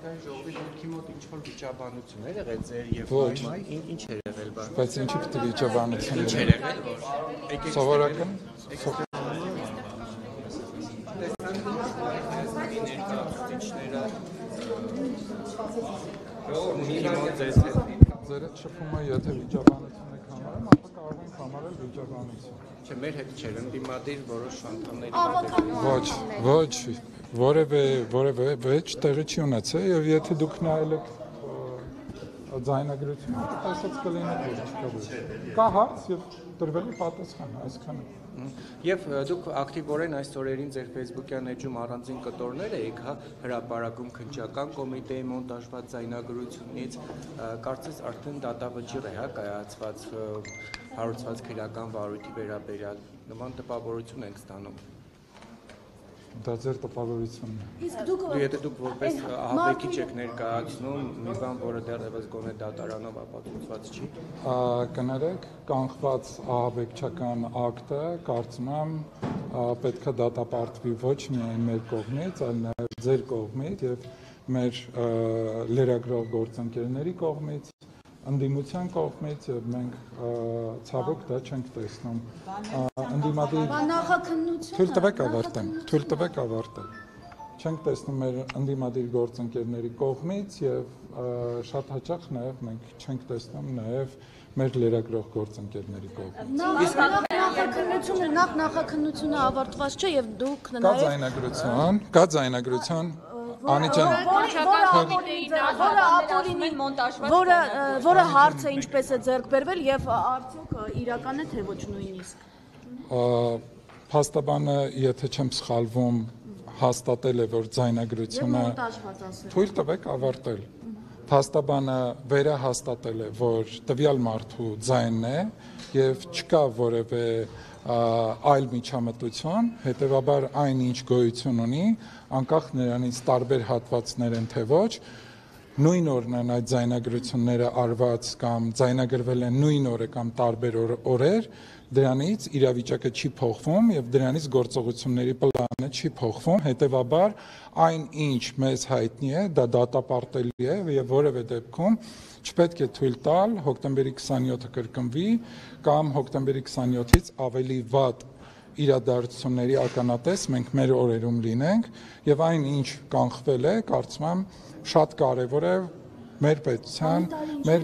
Քաղաքային ժողովի դեպքի մոտ ինչ-որ վիճաբանություններ եղել ձեր եւ ինչ էր եղել բան։ Բայց ինչի՞ պետք է վիճաբանություն Ինչ էր եղել, որ սովորական ձեր շփումը եթե վիճաբանություն եք համարում, ապա կարող ենք համարել վիճաբանություն։ Չէ, մեր հետ չէր ընդդիմադիր որոշ անդամների Ոչ, որևէ վեճ տեղի չի ունեցել եւ եթե դուք նայել եք ձայնագրությունը, տեսած կլինեք որ չկա ոչ։ Կա հարց եւ տրվել է պատասխան, այսքանը։ Եվ դուք ակտիվորեն այս օրերին ձեր Facebook-յան էջում առանձին կտորներ եք, հա, հրապարակում քննչական կոմիտեի մոնտաժված ձայնագրությունից, կարծես արդեն դատավճիռ է, հա, կայացված հարուցված քրեական վարույթի վերաբերյալ նման տպավորություն ենք ստանում։ Դա ձեր տպավորությունն է։ Եթե դուք որպես ահաբեկիչ եք ներկայացնում մի բան, որը դեռևս գոնե դատարանով ապացուցված չի։ Կներեք, կանխված ահաբեկչական ակտը կարծում եմ պետք է դատապարտվի ոչ միայն մեր կողմից, այլ նաև ձեր կողմից եւ մեր լրագրող գործընկերների կողմից, ընդդիմության կողմից եւ մենք ցավոք դա չենք տեսնում։ Ընդդիմադիր Թույլ տվեք ավարտեմ։ Չենք տեսնում մեր ընդդիմադիր գործընկերների կողմից եւ շատ հաճախ նաեւ մենք չենք տեսնում նաեւ մեր լրագրող գործընկերների կողմից։ Նախաքննությունը ավարտված չէ եւ դուք Կա ձայնագրություն Անիջան որը հարց է ինչպես է ձեռք բերվել եւ արդյոք իրական է թե ոչ նույնիսկ Փաստաբանը եթե չեմ սխալվում հաստատել է որ ձայնագրությունը թույլ տվեք ավարտել Փաստաբանը վերահաստատել է որ տվյալ մարդու ձայնն է եւ չկա որևէ այլ միջամտություն, հետևաբար այն ինչ գոյություն ունի, անկախ նրանից տարբեր հատվածներ են թե ոչ, նույն օրն են այդ ձայնագրությունները արված կամ ձայնագրվել են նույն օրը կամ տարբեր օրեր, դրանից իրավիճակը չի փոխվում եւ դրանից գործողությունների պլանը չի փոխվում, հետևաբար այն ինչ մեզ հայտնի է, դա դատապարտելի է եւ որևէ դեպքում չպետք է թույլ տալ հոկտեմբերի 27-ը կրկնվի կամ հոկտեմբերի 27-ից ավելի վատ իրադարձությունների ականատես մենք մեր օրերում լինենք եւ այն ինչ կանխվել է, կարծում եմ շատ կարեւոր է մեր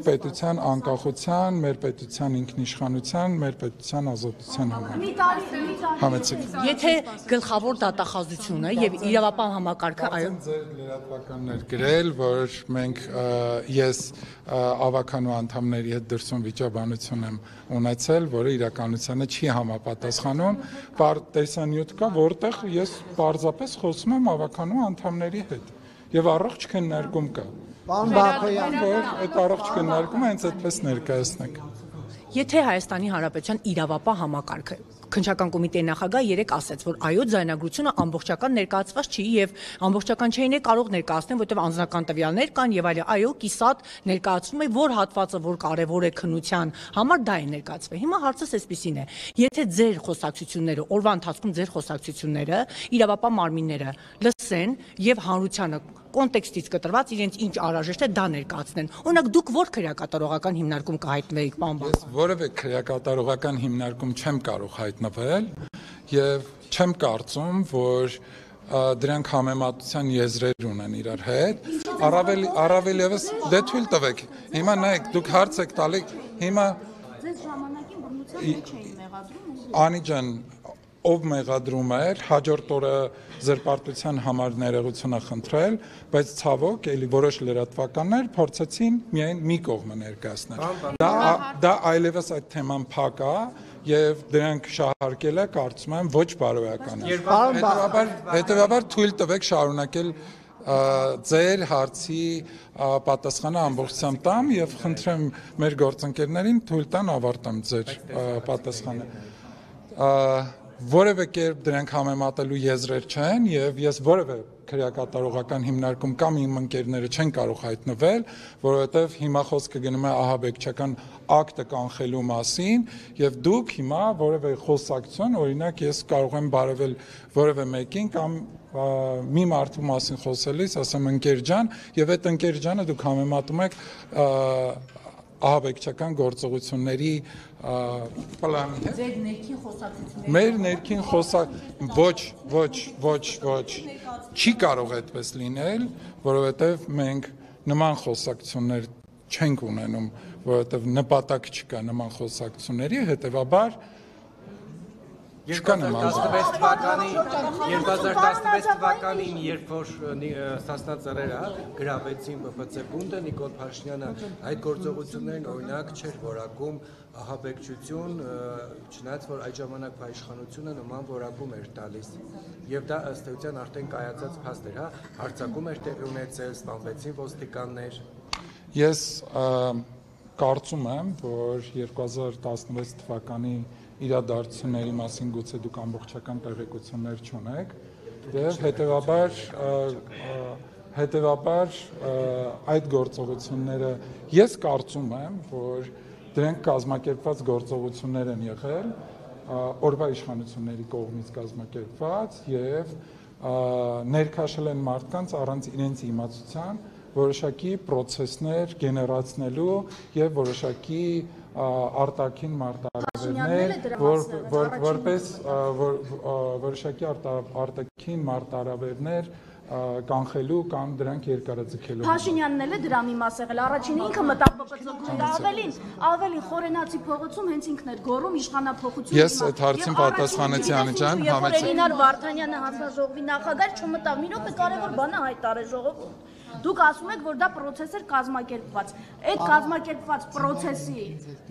պետության անկախության, մեր պետության ինքնիշխանության, մեր պետության ազատության համար։ Եթե գլխավոր դատախազությունը եւ իրավապահ համակարգը այո ձեր լրատվականներ գրել, որ մենք ես ավականու անդամների հետ դրսում վիճաբանություն եմ ունեցել, որը իրականությանը չի համապատասխանում, տեսանյութ կա, որտեղ ես պարզապես խոսում եմ ավականու անդամների հետ եւ առողջ քննարկում կա։ Պարոն Բաքոյան, այդ առողջ քննարկումը հենց այդպես ներկայացնենք։ Եթե Հայաստանի Հանրապետության իրավապահ համակարգը քննչական կոմիտեի նախագահը երեք ասաց, որ այո ձայնագրությունը ամբողջական ներկայացված չի եւ ամբողջական չէին կարող ներկայացնել, որտեղ անձնական տվյալներ կան եւ այո կիսատ ներկայացվում է, որ հատվածը որ կարեւոր է քննության համար դա է ներկայացվել։ Հիմա հարցս էսպիսին է. եթե ձեր խոսակցությունները, օրվա ընթացքում ձեր խոսակցությունները իրավապահ մարմինները լսեն եւ հանրությանը կոնտեքստից կտրված իրենց ինչ անհրաժեշտ է դա ներկայացնեն։ Օրինակ դուք որ քրեակատարողական հիմնարկում կհայտնվեիք, պարոն Ես որևէ քրեակատարողական հիմնարկում չեմ կարող հայտնվել եւ չեմ կարծում, որ դրանք համեմատության եզրեր ունեն իրար հետ։ Առավել եւս դե թույլ տվեք։ Հիմա նայեք, դուք հարց եք տալի, հիմա ձեզ ժամանակին բռնության չէին մեղադրում։ Անիջան ով մեղադրում էր, հաջորդ օրը զրպարտության համար ներողություն խնդրել, բայց ցավոք էլի որոշ լրատվականներ փորձեցին միայն մի կողմը ներկայացնել։ Դա այլևս այդ թեման փակ է եւ դրանք շահարկելը կարծում եմ ոչ բարոյական է։ Հետևաբար թույլ տվեք շարունակել ձեր հարցի պատասխանը ամբողջությամբ տամ եւ խնդրեմ մեր գործընկերներին թույլ տան ավարտեմ ձեր պատասխանը։ Որևէ կերպ դրանք համեմատելու եզրեր չեն եւ ես որևէ քրեակատարողական հիմնարկում կամ իմ ընկերները չեն կարող հայտնվել, որովհետև հիմա խոսքը գնում է ահաբեկչական ակտը կանխելու մասին եւ դուք հիմա որևէ խոսակցություն, օրինակ ես կարող եմ բարևել որևէ մեկին կամ մի մարդու մասին խոսելիս ասեմ ընկեր ջան եւ այդ ընկեր ջանը դուք համեմատում եք ահաբեկչական գործողությունների պլանի հետ։ Ձեր ներքին խոսակցությունները։ Մեր ներքին ոչ, չի կարող այդպես լինել, որովհետև մենք նման խոսակցություններ չենք ունենում, որովհետև նպատակ չկա նման խոսակցությունների, հետևաբար 2016 թվականին, երբ որ Սասնա ծռերը գրավեցին ԲՊՑ բունդը, Նիկոլ Փաշինյանը այդ գործողություններին օրինակ չէր որակում ահաբեկչություն, չնայած որ այդ ժամանակ իշխանությունը նման որակում էր տալիս։ Եվ դա ըստ էության արդեն կայացած փաստ էր, հարձակում էր տեղի ունեցել, սպանվեցին ոստիկաններ։ Ես կարծում եմ, որ 2016 թվականի իրադարձությունների մասին գուցե դուք ամբողջական տեղեկություններ չունեք եւ հետեւաբար այդ գործողությունները ես կարծում եմ, որ դրանք կազմակերպված գործողություններ են եղել օրվա իշխանությունների կողմից կազմակերպված եւ ներքաշել են մարդկանց առանց իրենց իմացության որոշակի պրոցեսներ գեներացնելու եւ որոշակի արտաքին մարտահրավերներ, որպես որոշակի արտաքին մարտահրավերներ կանխելու կամ դրանք երկարաձգելու։ Փաշինյանն էլ է դրա մի մաս եղել։ Առաջինը ինքը մտավ ԲՊՑ-ում, ավելին Խորենացի փողոցում հենց ինքն էր գոռում իշխանափոխություն։ Ես այդ հարցին պատասխանեցի Անի ջան, համեցեք։ Էլինար Վարդանյանը հանձնաժողովի նախագահ չմտավ։ Մի րոպե կարևոր բան է հայտարարել ժողովուրդ։ Դուք ասում եք, որ դա պրոցես էր կազմակերպված։ Այդ կազմակերպված պրոցեսի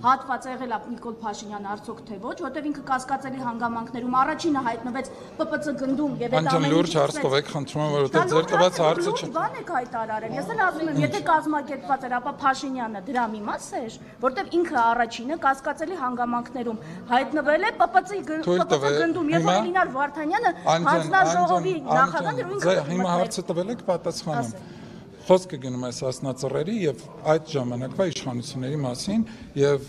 հատվածը եղել է Նիկոլ Փաշինյանը արդյոք թե ոչ, որտեղ ինքը կասկածելի հանգամանքներում առաջինը հայտնվեց ԲՊՑ գնդում եւ այդ ամենը լուրջ հարց տվեք, խնդրում եմ, որովհետեւ ձեր տված հարցը չէ։ Բան եք հայտարարել։ Ես էլ ասում եմ, եթե կազմակերպված էր, ապա Փաշինյանը դրա մի մաս էր, որտեղ ինքը առաջինը կասկածելի հանգամանքներում հայտնվել է ԲՊՑ գնդում եւ Էլինար Վարդանյանը հանձնաժողովի նախագահն ու ինքը։ Հիմա հարցը տվել եք, պատասխանեմ։ Խոսքը գնում է Սասնա ծռերի եւ այդ ժամանակվա իշխանությունների մասին եւ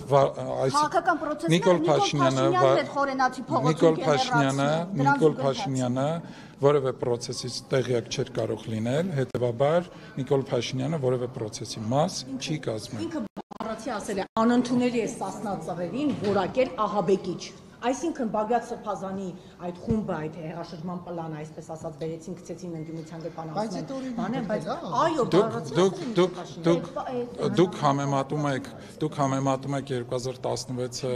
Նիկոլ Փաշինյանը որևէ պրոցեսից տեղյակ չէր կարող լինել, հետեւաբար Նիկոլ Փաշինյանը որևէ պրոցեսի մաս չի կազմել։ Ինքը բառացի ասել է անընդունելի է Սասնա ծռերին որակել ահաբեկիչ։ Այսինքն Բագրատ Սրբազանի այդ խումբը, այդ հեղաշրջման պլանը, այսպես ասած, բերեցին, գցեցին ընդդիմության գրպանացման, բայց այո, դուք համեմատում եք 2016-ը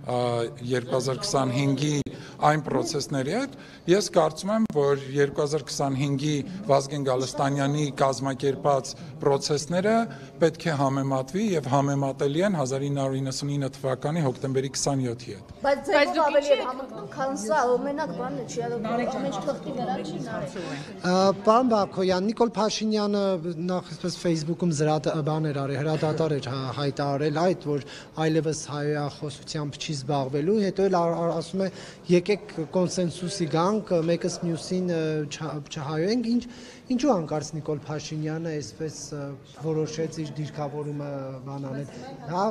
2025-ի այն պրոցեսների հետ, ես կարծում եմ, որ 2025-ի Վազգեն Գալստանյանի կազմակերպած պրոցեսները պետք է համեմատվի եւ համեմատելի են 1999 թվականի հոկտեմբերի 27-ի հետ։ Բայց ձեզ ավելի է համընկնում, քան սա, մենակ բանն է, չի ամեն թղթի վրա չի նայում։ Պարոն Բաքոյան, Նիկոլ Փաշինյանը նախ այսպես Facebook-ում բաներ արել, հրադադար էր հայտարարել այդ, որ այլևս հայրախոսությամբ չի զբաղվելու, հետո էլ ասում է եկեք կոնսենսուսի գանք, մեկս մյուսին չհայենք, ինչու հանկարծ Նիկոլ Փաշինյանը այսպես որոշեց իր դիրքավորումը բան անել, հա,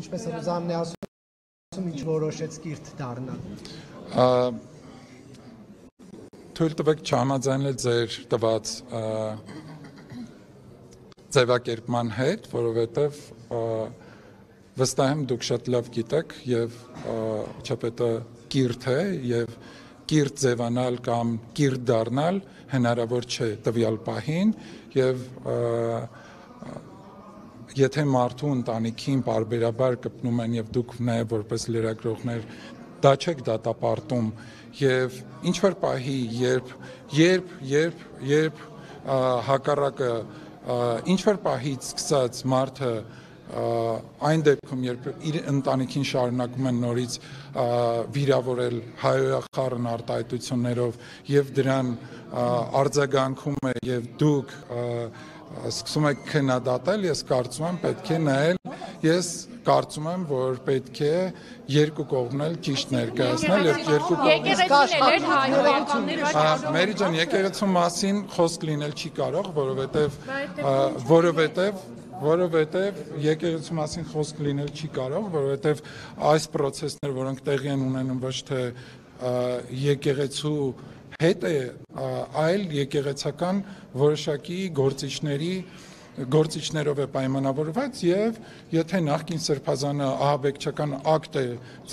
ինչպես Ռուզանն է ասում, ինչ որոշեց կիրթ դառնալ։ Թույլ տվեք չհամաձայնել ձեր տված ձևակերպման հետ, որովհետև վստահ եմ դուք շատ լավ գիտեք եւ չափետը կիրթ է եւ կիրթ ձևանալ կամ կիրթ դառնալ հնարավոր չէ տվյալ պահին եւ եթե մարդու ընտանիքին բարբերաբար կպնում են եւ դուք նաեւ որպես լրագրողներ դա չեք դատապարտում եւ ինչ որ պահի երբ հակառակը ինչ որ պահից սկսած մարդը այն դեպքում, երբ իր ընտանիքին շարունակում են նորից վիրավորել հայոյախառն արտահայտություններով եւ դրան արձագանքում է եւ դուք սկսում եք քննադատել, ես կարծում եմ պետք է նայել ես կարծում եմ, որ պետք է երկու կողմն էլ ճիշտ ներկայացնել եւ երկու կողմը Մերի ջան, եկեղեցու մասին խոսք լինել չի կարող, որովհետեւ եկեղեցու մասին խոսք լինել չի կարող, որովհետեւ այս process-ները, որոնք տեղի են ունենում ոչ թե եկեղեցու հետ է, այլ եկեղեցական որոշակի գործիչներով է պայմանավորված եւ եթե նախկին սրբազանը ահաբեկչական ակտ է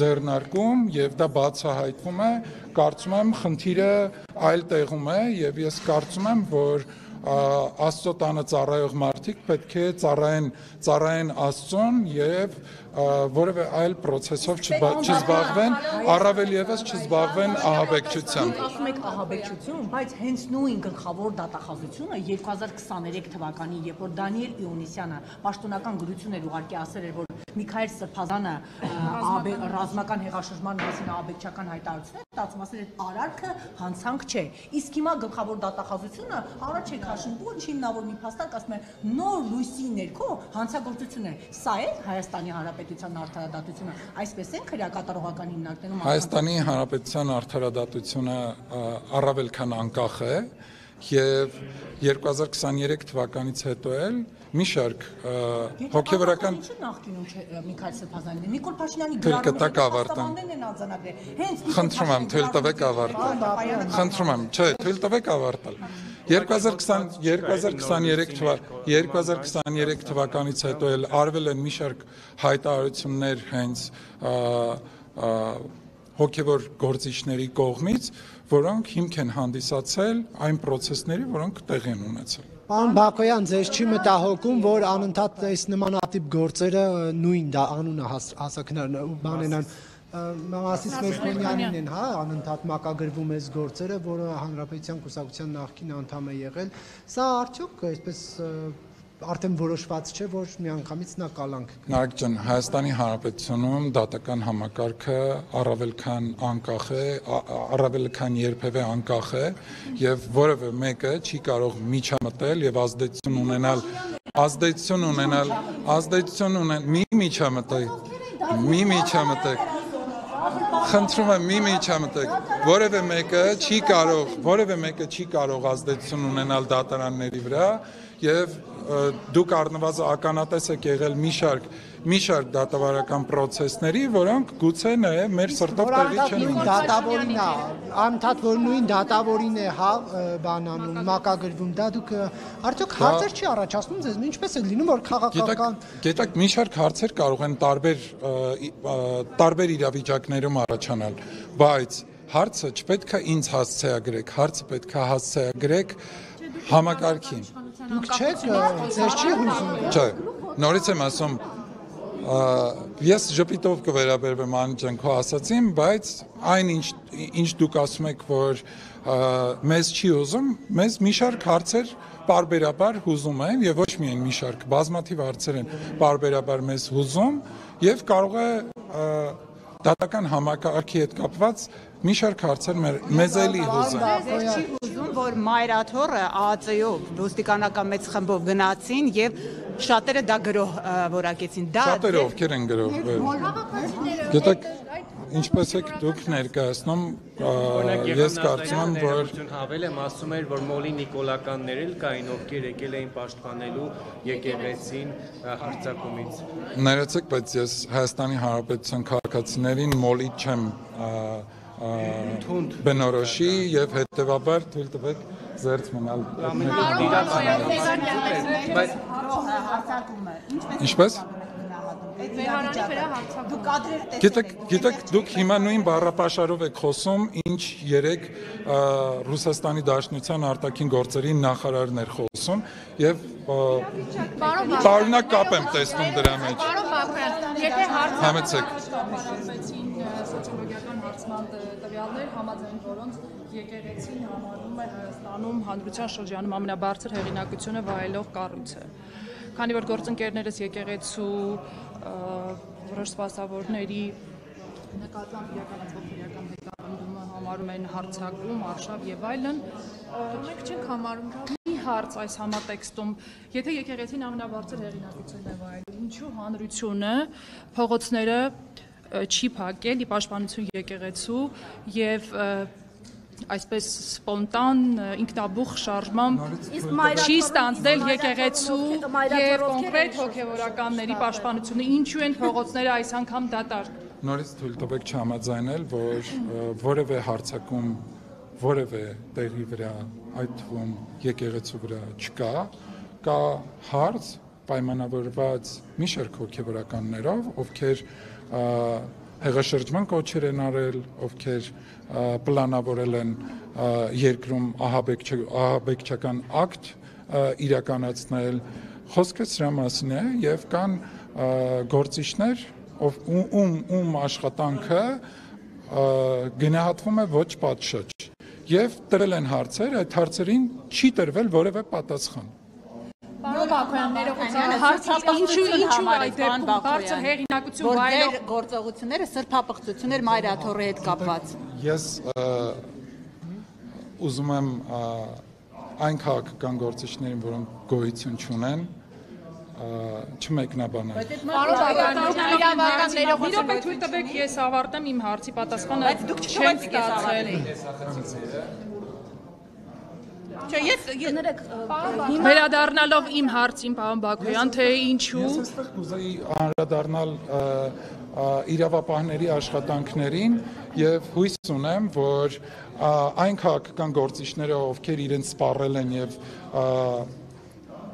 ձեռնարկում եւ դա բացահայտվում է, կարծում եմ խնդիրը այլ տեղում է եւ ես կարծում եմ, որ Աստծո տանը ծառայող մարդիկ պետք է ծառայեն Աստծուն եւ որևէ այլ process-ով չզբաղվեն, առավել եւս չզբաղվեն ահաբեկչությամբ։ Ասում եք ահաբեկչություն, բայց հենց նույն գլխավոր դատախազությունը 2023 թվականին, երբ որ Դանիել Իոնիսյանը պաշտոնական գրություն էր ուղարկի ասել էր, որ Միքայել Սրբազանը ռազմական հեղաշրջման մասին ահաբեկչական հայտարարություն է ստացում, ասել էր արարքը հանցանք չէ։ Իսկ հիմա գլխավոր դատախազությունը առաջ է քաշում, ոչ հիմնավոր մի փաստարկ ասում է նոր լույսի ներքո հանցագործություն է։ Սա է Հայաստանի Հանրապետության արդարադատությունը, այսպես են քրեակատարողական հիմնարկներում Հայաստանի Հանրապետության արդարադատությունը առավել քան անկախ է եւ 2023 թվականից հետո էլ մի շարք հոգեվորական նախկինում Միքայել Սրբազանին Նիկոլ Փաշինյանի գրառումները հաստատաններն են արձանագրել։ Հենց խնդրում եմ թույլ տվեք ավարտել։ Խնդրում եմ, չէ, թույլ տվեք ավարտել։ 2023 թվականից հետո էլ արվել են մի շարք հայտարարություններ հենց հոգևոր գործիչների կողմից, որոնք հիմք են հանդիսացել այն process-ների, որոնք տեղի են ունեցել։ Պարոն Բակոյան, ձեզ չի մտահոգում, որ անընդհատ այս նմանատիպ գործերը նույն անունը հասակներ բանեն Մասիս Մերկոնյանին են, հա, անընդհատ մակագրվում այս գործերը, որը Հանրապետության կուսակցության նախկին անդամ է եղել։ Սա արդյոք այսպես արդեն որոշված չէ, որ միանգամից նա կալանք։ Նարեկ ջան, Հայաստանի Հանրապետությունում դատական համակարգը առավել քան անկախ է, առավել քան երբևէ անկախ է եւ որևէ մեկը չի կարող միջամտել եւ ազդեցություն ունենալ մի միջամտեք Խնդրում եմ մի միջամտեք որևէ մեկը չի կարող ազդեցություն ունենալ դատարանների վրա եւ դուք առնվազն ականատես եք եղել մի շարք դատավարական process-ների, որոնք գուցե նաեւ մեր սրտով տեղի չեն ունեցել։ Դատավորին է, անընդհատ որ նույն դատավորին է, հա, բանանում, մակագրվում, դա դուք արդյոք հարցեր չի առաջացնում ձեզ, ինչպես է լինում, որ քաղաքական Գիտեք, մի շարք հարցեր կարող են տարբեր իրավիճակներում առաջանալ, բայց հարցը չպետք է ինձ հասցեագրեք, հարցը պետք է հասցեագրեք համակարգին։ Դուք չեք, ձեզ չի հուզում։ Չէ, նորից եմ ասում, ես ժպիտով կվերաբերվեմ Անի քո ասացին, բայց այն ինչ դուք ասում եք, որ մեզ չի հուզում, մեզ մի շարք հարցեր պարբերաբար հուզում են եւ ոչ միայն մի շարք, բազմաթիվ հարցեր են պարբերաբար մեզ հուզում եւ կարող է դատական համակարգի հետ կապված մի շարք հարցեր մեզ էլի հուզեն։ Ձեզ չի հուզում, որ Մայրաթոռը ԱԱԾ-ով ոստիկանական մեծ խմբով գնացին եւ շատերը դա գրող որակեցին։ Շատերը ովքեր են գրող։ Գիտեք, ինչպես եք դուք ներկայացնում, ես կարծում եմ, որ հավելեմ ասում էր, որ մոլի նիկոլականներ էլ կային, ովքեր եկել էին պաշտպանելու եկեղեցին հարձակումից։ Ներեցեք, բայց ես Հայաստանի Հանրապետության քաղաքացիներին մոլի չեմ բնորոշի եւ հետեւաբար թույլ տվեք զերծ մնալ։ Ինչպես Գիտեք, դուք հիմա նույն բառապաշարով եք խոսում, ինչ երեք Ռուսաստանի Դաշնության արտաքին գործերի նախարարն էր խոսում եւ տարօրինակ կապ եմ տեսնում դրա մեջ։ Պարոն Բակոյան, եթե համեցեք սոցիոլոգիական հարցման տվյալներ, համաձայն որոնց եկեղեցին համարվում է Հայաստանում հանրության շրջանում ամենաբարձր հեղինակությունը վայելող կառույցը։ Քանի որ գործընկերներս եկեղեցու որոշ սպասավորների նկատմամբ իրականացվող քրեական հետապնդումը համարում են հարձակում, արշավ եւ այլն, մենք չենք համարում դա։ հարց այս համատեքստում, եթե եկեղեցին ամենաբարձր հեղինակությունն է վայելում, ինչու հանրությունը փողոցները չի փակել ի պաշտպանություն եկեղեցու եւ այսպես սպոնտան ինքնաբուխ շարժմամբ չի ստանձնել եկեղեցու եւ կոնկրետ հոգեվորականների պաշտպանությունը, ինչու են փողոցները այս անգամ դատարկ։ Նորից թույլ տվեք չհամաձայնել, որ որևէ հարցակում որևէ տեղի վրա, այդ թվում եկեղեցու վրա չկա, կա հարց պայմանավորված մի շարք հոգեվորականներով, ովքեր հեղաշրջման կոչեր են արել, ովքեր պլանավորել են երկրում ահաբեկչական ակտ իրականացնել, խոսքը սրա մասին է եւ կան գործիչներ, ում աշխատանքը գնահատվում է ոչ պատշաճ եւ տրել են հարցեր, այդ հարցերին չի տրվել որևէ պատասխան։ Պարոն Բաքոյան, ներողություն, հարցը ինչու այդ դեպքում բարձր հեղինակություն վայելող գործողությունները սրբապղծություններ Մայրաթորի հետ կապված։ Ես ուզում եմ այն քաղաքական գործիչներին, որոնք գոյություն չունեն, չմեկնաբանել։ Պարոն Բաքոյան, իրավական ներողություն, թույլ տվեք ես ավարտեմ իմ հարցի պատասխանը, բայց դուք չեք ստացել։ Չէ, ես վերադառնալով իմ հարցին, պարոն Բաքոյան, թե ինչու։ Ես այստեղ կուզեի անդրադառնալ իրավապահների աշխատանքներին եւ հույս ունեմ, որ այն քաղաքական գործիչները, ովքեր իրենց սպառել են եւ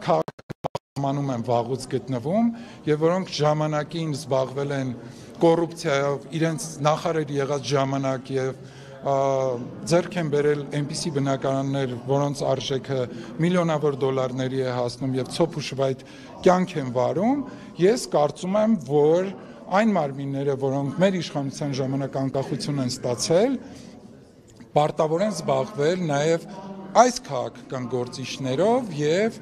քաղաքանում են վաղուց գտնվում եւ որոնք ժամանակին զբաղվել են կոռուպցիայով, իրենց նախարար եղած ժամանակ եւ ձեռք են բերել այնպիսի բնակարաններ, որոնց արժեքը միլիոնավոր դոլարների է հասնում եւ ցոփ ու շվայտ կյանք են վարում, ես կարծում եմ, որ այն մարմինները, որոնք մեր իշխանության ժամանակ անկախություն են ստացել, պարտավոր են զբաղվել նաեւ այս քաղաքական գործիչներով եւ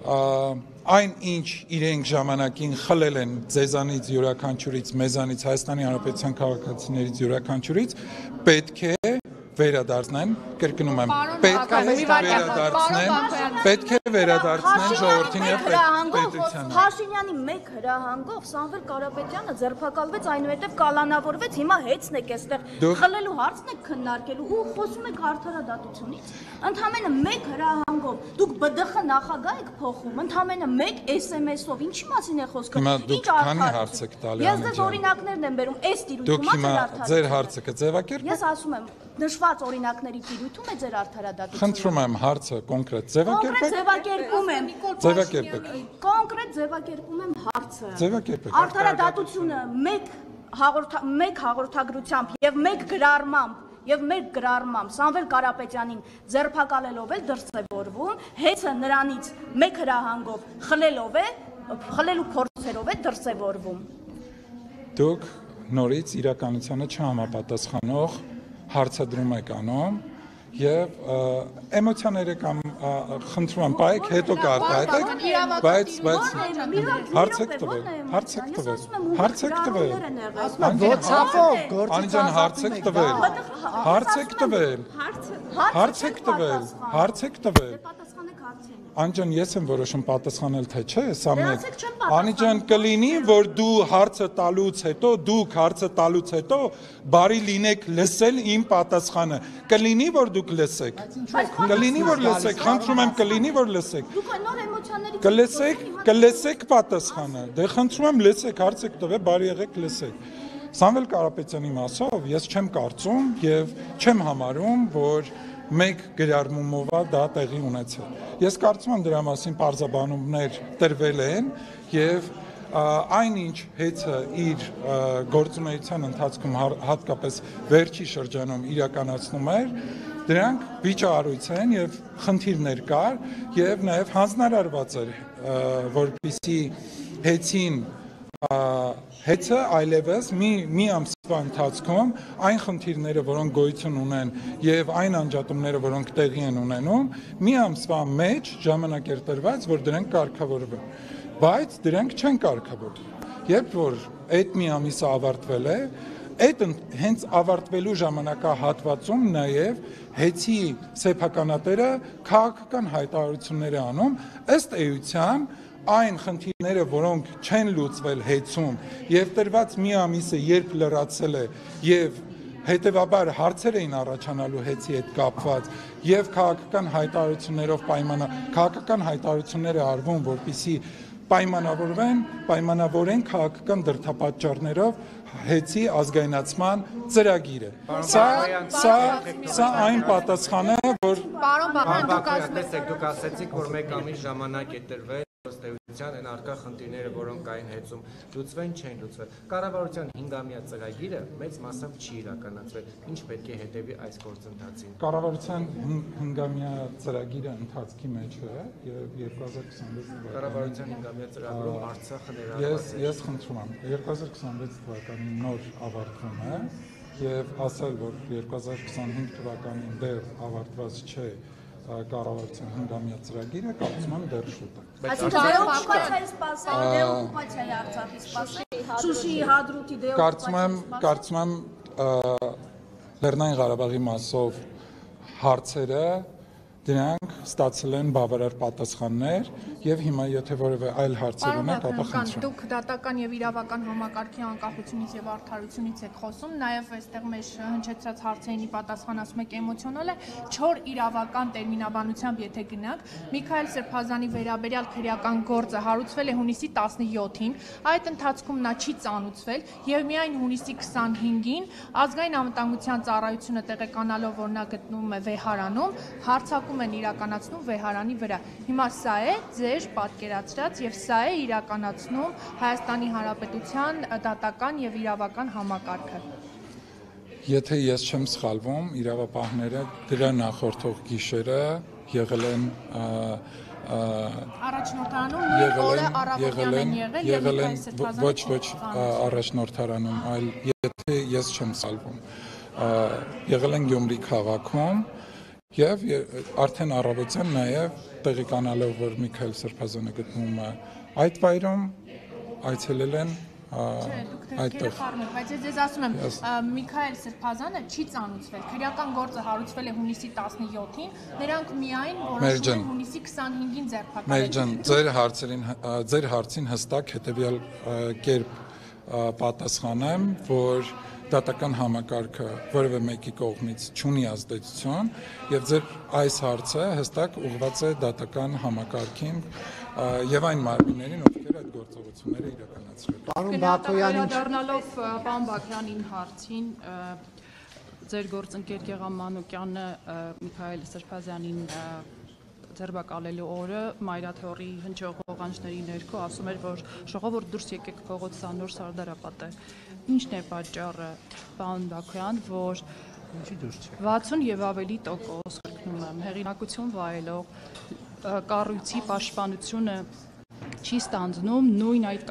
այն ինչ իրենք ժամանակին խլել են ձեզանից յուրաքանչյուրից, մեզանից, Հայաստանի Հանրապետության քաղաքացիներից յուրաքանչյուրից, պետք է վերադարձնեն, կրկնում եմ, պետք է վերադարձնեն ժողովրդին եւ պետությանը։ Փաշինյանի մեկ հրահանգով Սամվել Կարապետյանը ձերբակալվեց, այնուհետև կալանավորվեց, հիմա հեծնեք այստեղ խլելու հարցն եք քննարկելու ու խոսում եք արդարադատությունից։ Ընդամենը մեկ հրահանգով դուք ԲԴԽ նախագահ եք փոխում, ընդամենը մեկ SMS-ով, ինչի մասին է խոսքը։ Ինչ քանի հարց եք տալի։ Ես դες օրինակներն եմ բերում, այս տիրույթում դուք հիմա ձեր հարցը կձևակերպեք։ Ես ասում եմ, նշված օրինակների տիրույթում է ձեր արդարադատությունը։ Խնդրում եմ հարցը կոնկրետ ձևակերպեք։ Ձևակերպում եմ։ Ձևակերպեք։ Կոնկրետ ձևակերպում եմ հարցը։ Ձևակերպեք։ Արդարադատությունը մեկ հաղորդագրությամբ եւ մեկ գրառմամբ Սամվել Կարապետյանին ձերբակալելով է դրսևորվում, հեծը նրանից մեկ հրահանգով խլելու փորձերով է դրսևորվում։ Դուք նորից իրականությանը չհամապատասխանող հարցադրում եք անում եւ էմոցիաները կամ խնդրում եմ բայեք հետո կարտահայտեք, բայց հարցեք տվել Անջան, ես եմ որոշում պատասխանել թե չէ, սա մեկ։ Անջան, կլինի, որ դուք հարցը տալուց հետո բարի լինեք լսել իմ պատասխանը։ Կլինի, որ դուք լսեք։ Կլինի, որ լսեք, խնդրում եմ, կլինի, որ լսեք։ Դուք նոր էմոցիաներից կլսեք պատասխանը։ Դե խնդրում եմ, լսեք, հարց եք տվել, բարի եղեք լսեք։ Սամվել Կարապետյանի մասով ես չեմ կարծում եւ չեմ համարում, որ մեկ գրառմումով դա տեղի ունեցել։ Ես կարծում եմ դրա մասին պարզաբանումներ տրվել են եւ այնինչ հեծը իր գործունեության ընթացքում հատկապես վերջի շրջանում իրականացնում էր, դրանք վիճահարույց են եւ խնդիրներ կար եւ նաեւ հանձնարարված էր, որպեսզի հեծին հեծը այլևս մի ամսվա ընթացքում այն խնդիրները, որոնք գոյություն ունեն եւ այն անջատումները, որոնք տեղի են ունենում, մի ամսվա մեջ ժամանակ էր տրված, որ դրանք կարգավորվեն, բայց դրանք չեն կարգավորվում։ Երբ որ այդ մի ամիսը ավարտվել է, Այդ հենց ավարտվելու ժամանակահատվածում նաև հեծի սեփականատերը քաղաքական հայտարարություններ է անում, ըստ էության այն խնդիրները, որոնք չեն լուծվել հեծում եւ տրված մի ամիսը երբ լրացել է եւ հետեւաբար հարցեր էին առաջանալու հեծի հետ կապված եւ քաղաքական հայտարարություններով քաղաքական հայտարարություններ է արվում, որպեսզի պայմանավորեն քաղաքական դրդապատճառներով հեծի ազգայնացման ծրագիրը։ Սա այն պատասխանը, որ Պարոն Բաբայան, դուք ասեցիք, որ մեկ ամիս ժամանակ է տրվել ըստ էության այն արկա խնդիրները, որոնք կային հեծում, լուծվեն, չեն լուծվել։ Կառավարության 5-ամյա ծրագիրը մեծ մասամբ չի իրականացվել։ Ինչ պետք է հետևի այս գործընթացին։ Կառավարության 5-ամյա ծրագիրը ընթացքի մեջ է եւ 2026 Կառավարության 5-ամյա ծրագրում Արցախը ներառված է։ Ես խնդրում եմ 2026 թվականին նոր ավարտվում է եւ ասել, որ 2025 թվականին դեռ ավարտված չէ կառավարության 5-ամյա ծրագիրը, կարծում եմ դեռ շուտ է։ Այսինքն դեօկուպացիայի սպասել, դեօկուպացիայի Արցախի սպասել, Շուշիի Հադրութի դեօկուպացիայի Կարծում եմ Լեռնային Ղարաբաղի մասով հարցերը դրանք ստացել են բավարար պատասխաններ եւ հիմա եթե որևէ այլ հարցեր ունեք, ապա խնդրում։ Դուք դատական եւ իրավական համակարգի անկախությունից եւ արդարությունից եք խոսում, նաեւ այստեղ մեր հնչեցրած հարցերին պատասխան ասում եք էմոցիոնալ է, չոր իրավական տերմինաբանությամբ եթե գնանք, Միքայել Սրբազանի վերաբերյալ քրեական գործը հարուցվել է հունիսի 17-ին, այդ ընթացքում նա չի ծանուցվել եւ միայն հունիսի 25-ին ազգային անվտանգության ծառայությունը տեղեկանալով, որ նա գտնվում է Վեհարանում, հարձակում են իրականացնում Վեհարանի վրա։ Հիմա սա է ձեր պատկերացրած եւ սա է իրականացնում Հայաստանի Հանրապետության դատական եւ իրավական համակարգը։ Եթե ես չեմ սխալվում, իրավապահները դրա նախորդող գիշերը եղել են առաջնորդանում մի օրը առավոտյան են եղել ոչ առաջնորդարանում, այլ եթե ես չեմ սխալվում, եղել են Գյումրի քաղաքում եւ արդեն առավոտյան նաեւ տեղեկանալով, որ Միքայել Սրբազանը գտնվում է այդ վայրում, այցելել են այդտեղ։ Բայց ես ասում եմ, Միքայել Սրբազանը չի ծանուցվել։ Քրեական գործը հարուցվել է հունիսի 17-ին, նրանք միայն որոշում են հունիսի 25-ին ձերբակալել։ Մերջան, ձեր հարցին հստակ հետեւյալ կերպ պատասխանեմ, որ դատական համակարգը որևէ մեկի կողմից չունի ազդեցություն եւ ձեր այս հարցը հստակ ուղղված է դատական համակարգին եւ այն մարմիններին, ովքեր այդ գործողությունները իրականացրել են։ Պարոն Բաքոյանին Դառնալով պարոն Բաքոյանին հարցին ձեր գործընկեր Գեղամ Մանուկյանը Միքայել Սրբազյանին ձերբակալելու օրը Մայրաթորի հնչող ողանջների ներքո ասում էր, որ ժողովուրդ դուրս եկեք փողոց, սա նոր Սարդարապատ է։ Ինչն է պատճառը, պարոն Բաքոյան, որ 60 եւ ավելի տոկոս կրկնում եմ, հեղինակություն վայելող կառույցի պաշտպանությունը չի ստանձնում նույն այդ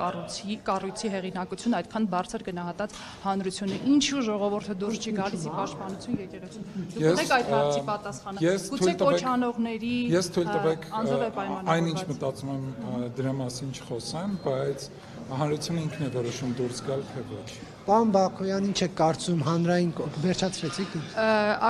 կառույցի հեղինակություն այդքան բարձր գնահատած հանրությունը, ինչու ժողովուրդը դուրս չի գալիս պաշտպանություն եկեղեցու։ Դուք ունեք այդ հարցի պատասխանը։ Գուցե կոչանողների անձով է պայմանավորված։ Այնինչ մտածում եմ դրա մասին չխոսեմ, բայց հանրությունը ինքն է որոշում դուրս գալ թե ոչ։ Պարոն Բաքոյան, ինչ է կարծում հանրային վերջացրեցիք։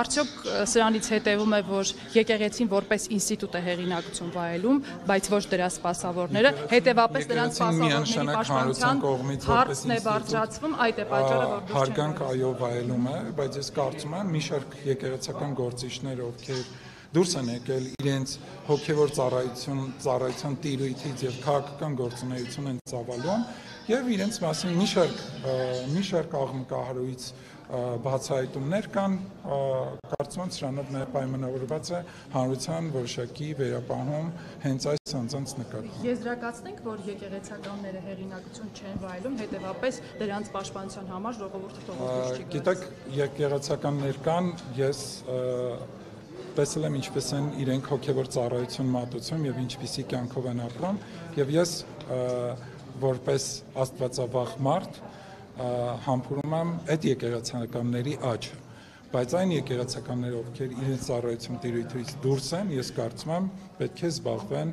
Արդյոք սրանից հետևում է, որ եկեղեցին որպես ինստիտուտ է հեղինակություն վայելում, բայց ոչ դրա սպասավորները, հետևաբար դրանց սպասավորների պաշտպանության հարցն է բարձրացվում, այդ է պատճառը, որ դուրս չեն գալիս։ Հարգանք այո վայելում է, բայց ես կարծում եմ մի շարք եկեղեցական գործիչներ, ովքեր դուրս են եկել իրենց հոգևոր ծառայության տիրույթից եւ քաղաքական գործունեություն են ծավալում եւ իրենց մասին մի շարք աղմկահարույց բացահայտումներ կան, կարծում եմ սրանով նաեւ պայմանավորված է հանրության որոշակի վերապահում հենց այս անձանց նկատմամբ։ Եզրակացնենք, որ եկեղեցականները հեղինակություն չեն վայելում, հետեւաբար դրանց պաշտպանության համար ժողովուրդը թողոց դուրս չի գալիս։ Գիտեք, եկեղեցականներ կան, ես տեսել եմ ինչպես են իրենք հոգևոր ծառայություն մատուցում եւ ինչպիսի կյանքով են ապրում եւ ես որպես աստվածավախ մարդ համբուրում եմ այդ եկեղեցականների աճը, բայց այն եկեղեցականները, ովքեր իրենց ծառայություն տիրույթից դուրս են, ես կարծում եմ պետք է զբաղվեն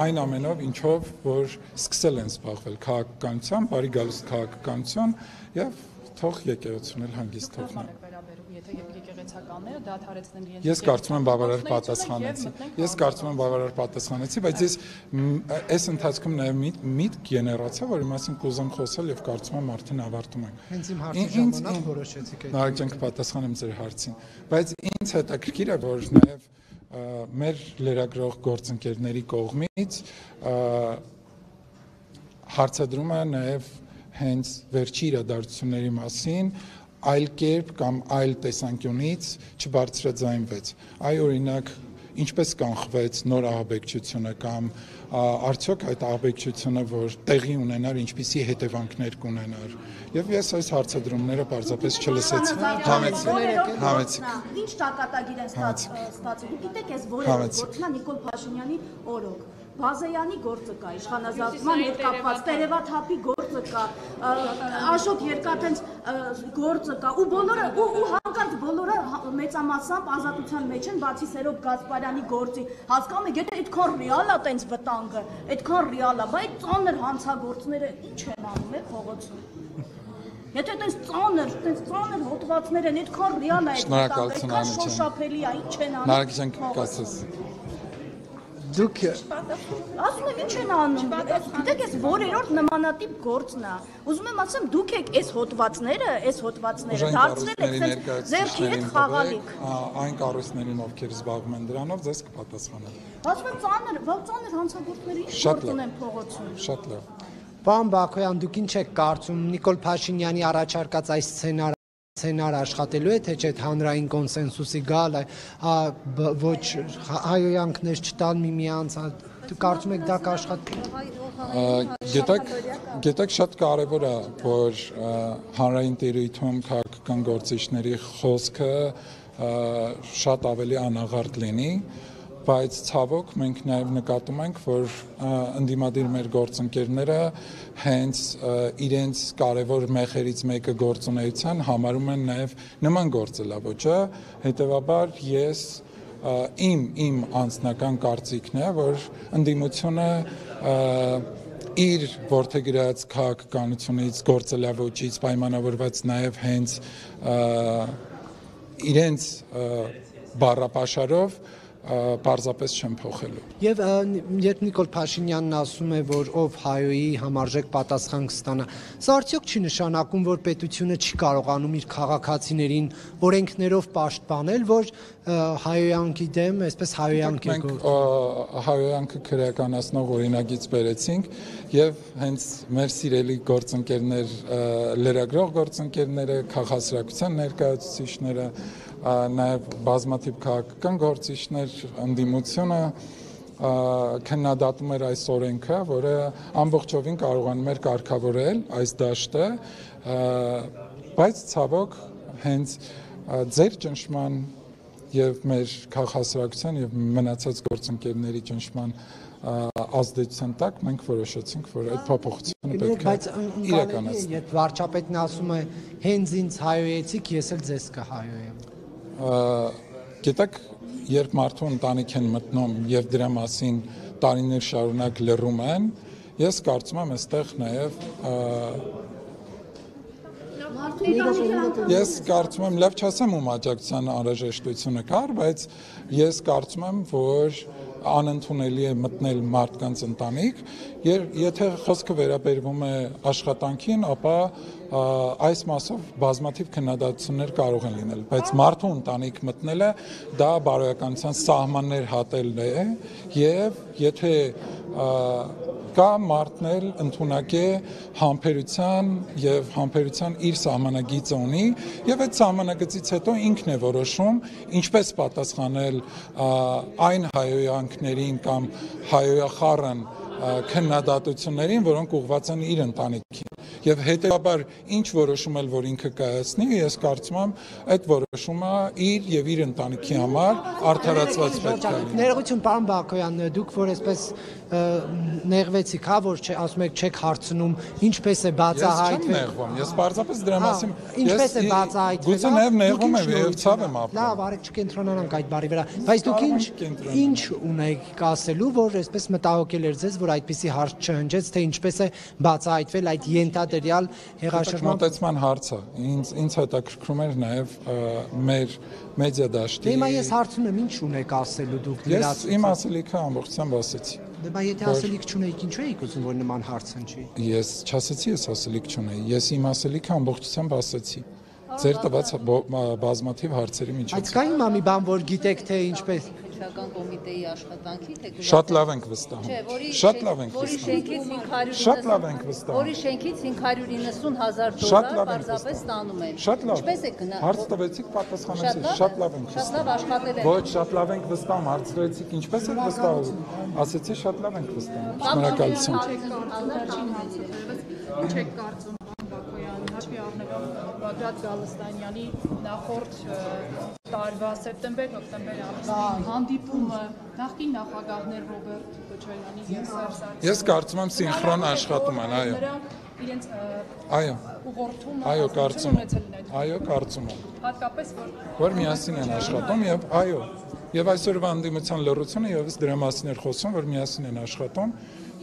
այն ամենով, ինչով որ սկսել են զբաղվել քաղաքականությամբ, բարի գալուստ քաղաքականություն եւ թող եկեղեցուն էլ հանգիստ թողնի։ Եթե եկեղեցականները դադարեցնեն իրենց Ես կարծում եմ բավարար պատասխանեցի, բայց ես այս ընթացքում նաև միտք գեներացա, որի մասին կուզեմ խոսել եւ կարծում եմ արդեն ավարտում ենք։ Հենց իմ հարցի ժամանակ որոշեցիք այդ։ Նարեկ կպատասխանեմ ձեր հարցին, բայց ինձ հետաքրքիր է, որ նաև մեր լրագրող գործընկերների կողմից հարցադրում է նաև հենց վերջի իրադարձությունների մասին այլ կերպ կամ այլ տեսանկյունից չբարձրաձայնվեց։ Այ օրինակ ինչպես կանխվեց նոր ահաբեկչությունը կամ արդյոք այդ ահաբեկչությունը, որ տեղի ունենար, ինչպիսի հետևանքներ կունենար։ Եվ ես այս հարցադրումները պարզապես չլսեցի։ Համեցիք։ Ինչ ճակատագիր են ստացել։ Դուք գիտեք, այս որևէ գործնա Նիկոլ Փաշինյանի օրոք։ Բազեյանի գործը կա, իշխանազատման հետ կապված, Տերևաթափի գործը կա, Աշոտ Երկաթենց գործը կա, ու բոլորը ու հանկարծ բոլորը մեծամասամբ ազատության մեջ են, բացի Սերոբ Գասպարյանի գործի։ Հասկանում եք, եթե այդքան ռեալ է տենց վտանգը, այդքան ռեալ է, բայց ծանր հանցագործները ինչ են անում է փողոցում։ Եթե տենց ծանր հոդվածներ են, այդքան ռեալ է այդ վտանգը, այդքան շոշափելի է, ինչ են անում։ Նարեկ կասես։ Դուք ասում եմ ինչ են անում։ Գիտեք, այս որերորդ նմանատիպ գործն է։ Ուզում եմ ասեմ, դուք եք այս հոդվածները դարձրել եք ձեռքի հետ խաղալիք։ Այն կառույցներին, ովքեր զբաղվում են դրանով, ձեզ կպատասխանեն։ Ասում եմ ծանր հանցագործները ինչ գործ ունեն փողոցում։ Շատ լավ։ Պարոն Բակոյան, դուք ինչ եք կարծում Նիկոլ Փաշինյանի առաջարկած այս սցենար աշխատելու է, թե չէ հանրային կոնսենսուսի գալ է, ոչ հայոյանքներ չտալ միմյանց, դուք կարծում եք դա կաշխատի։ Գիտեք, շատ կարևոր է, որ հանրային տիրույթում քաղաքական գործիչների խոսքը շատ ավելի անաղարտ լինի, բայց ցավոք մենք նաև նկատում ենք, որ ընդդիմադիր մեր գործընկերները հենց իրենց կարևոր մեխերից մեկը գործունեության համարում են նաև նման գործելավոճը, հետևաբար ես իմ անձնական կարծիքն է, որ ընդդիմությունը իր որդեգրած քաղաքականությունից, գործելավոճից պայմանավորված նաև հենց իրենց բառապաշարով պարզապես չեն փոխելու։ Եվ երբ Նիկոլ Փաշինյանն ասում է, որ ով հայոյի համարժեք պատասխան կստանա, սա արդյոք չի նշանակում, որ պետությունը չի կարողանում իր քաղաքացիներին օրենքներով պաշտպանել, որ հայոյանքի դեմ, այսպես հայոյանք է գործում։ Մենք հայոյանքը քրեականացնող օրինագիծ բերեցինք եւ հենց մեր սիրելի գործընկերներ, լրագրող գործընկերները, քաղաքասրակցության ներկայացուցիչները, նաև բազմաթիվ քաղաքական գործիչներ, ընդդիմությունը քննադատում էր այս օրենքը, որը ամբողջովին կարողանում էր կարգավորել այս դաշտը, բայց ցավոք հենց ձեր ճնշման եւ մեր քաղաքասրակցության եւ մնացած գործընկերների ճնշման ազդեցության տակ մենք որոշեցինք, որ այդ փոփոխությունը պետք է իրականացնենք։ Երբ վարչապետն ասում է հենց ինձ հայոյեցիք, ես էլ ձեզ կհայոյեմ։ Գիտեք, երբ մարդու ընտանիք են մտնում եւ դրա մասին տարիներ շարունակ լռում են, ես կարծում եմ այստեղ նաեւ ես կարծում եմ, լավ չասեմ ում աջակցության անհրաժեշտությունը կար, բայց ես կարծում եմ, որ անընդունելի է մտնել մարդկանց ընտանիք, եթե խոսքը վերաբերվում է աշխատանքին, ապա այս մասով բազմաթիվ քննադատություններ կարող են լինել, բայց մարդու ընտանիք մտնելը դա բարոյականության սահմաններ հատելն է եւ եթե կա մարդն էլ ընդունակ է համբերության եւ համբերության իր սահմանագիծը ունի եւ այդ սահմանագծից հետո ինքն է որոշում ինչպես պատասխանել այն հայոյանքներին կամ հայոյախառն քննադատություններին, որոնք ուղղված են իր ընտանիքին եւ հետեւաբար ինչ որոշում էլ որ ինքը կայացնի, ես կարծում եմ այդ որոշումը իր եւ իր ընտանիքի համար արդարացված պետք է լինի։ Ներողություն, պարոն Բակոյան, դուք որ այսպես նեղվեցիք, հա, որ ասում եք չեք հարցնում, ինչպես է բացահայտվել։ Ես չեմ նեղվում, ես պարզապես դրա մասին ինչպես է բացահայտվել։ Գուցե նաեւ նեղվում եմ եւ ցավ եմ ապրում։ Լավ, արեք չկենտրոնանանք այդ բառի վրա, բայց դուք ինչ ունեք ասելու, որ այսպես մտահոգել էր ձեզ, որ այդպիսի հարց չհնչեց, թե ինչպես է բացահայտվել այդ վերաբերյալ հեղաշրջման մոտեցման հարցը ինձ հետաքրքրում էր նաև մեր մեդիա դաշտի։ Հիմա ես հարցում եմ, ինչ ունեք ասելու դուք Ես իմ ասելիքը ամբողջությամբ ասեցի։ Դե եթե ասելիք չունեիք, ինչու էիք ուզում որ նման հարց հնչի։ Ես չասեցի, ես ասելիք չունեի։ Ես իմ ասելիքը ամբողջությամբ ասեցի։ Ձեր տված բազմաթիվ հարցերի միջոցով։ Այդ կա հիմա մի բան, որ գիտեք թե ինչպես Քննչական կոմիտեի աշխատանքի թե Շատ լավ ենք վստահում։ Շատ լավ ենք որի վստահում։ շենքից 590 Շատ լավ ենք վստահում։ Որի շենքից $590,000 Շատ լավ ենք պարզապես ստանում են։ Շատ լավ։ Ինչպես է գնա։ Հարց տվեցիք, պատասխանեցիք։ Շատ լավ ենք Շատ լավ աշխատել եք։ Ոչ, շատ լավ ենք վստահում, հարց տվեցիք, ինչպես եք վստահում։ Ասեցի շատ լավ ենք վստահում։ Շնորհակալություն։ Ինչ եք կարծում Բակոյանի հաշվի առնելով Բագրատ Գալստանյանի նախորդ տարվա սեպտեմբեր-օկտեմբերի ամսին հանդիպումը նախկին նախագահներ Ռոբերտ Քոչարյանի եւ Սերժ Սարգսյանի Ես կարծում եմ սինխրոն աշխատում են, այո։ Նրանք իրենց Այո։ ուղղորդումը Այո, կարծում եմ։ ունեցել են այդ Այո, կարծում եմ։ հատկապես Որ միասին են աշխատում եւ այո։ Եվ այսօրվա անդիմության լռությունը եւս դրա մասին էր խոսում, որ միասին են աշխատում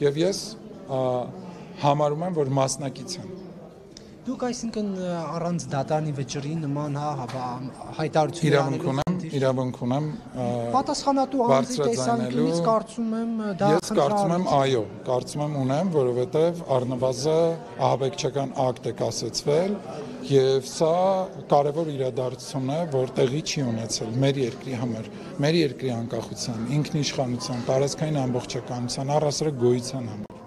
եւ ես համարում եմ, որ մասնակից են։ Դուք այսինքն առանց դատարանի վճռի նման հայտարարություն իրավունք ունեմ պատասխանատու անձի տեսանկյունից կարծում եմ դա Ես կարծում եմ այո, կարծում եմ ունեմ, որովհետև առնվազն ահաբեկչական ակտ է կասեցվել եւ սա կարևոր իրադարձություն է, որ տեղի չի ունեցել մեր երկրի համար, մեր երկրի անկախության, ինքնիշխանության, տարածքային ամբողջականության, առասարակ գոյության համար։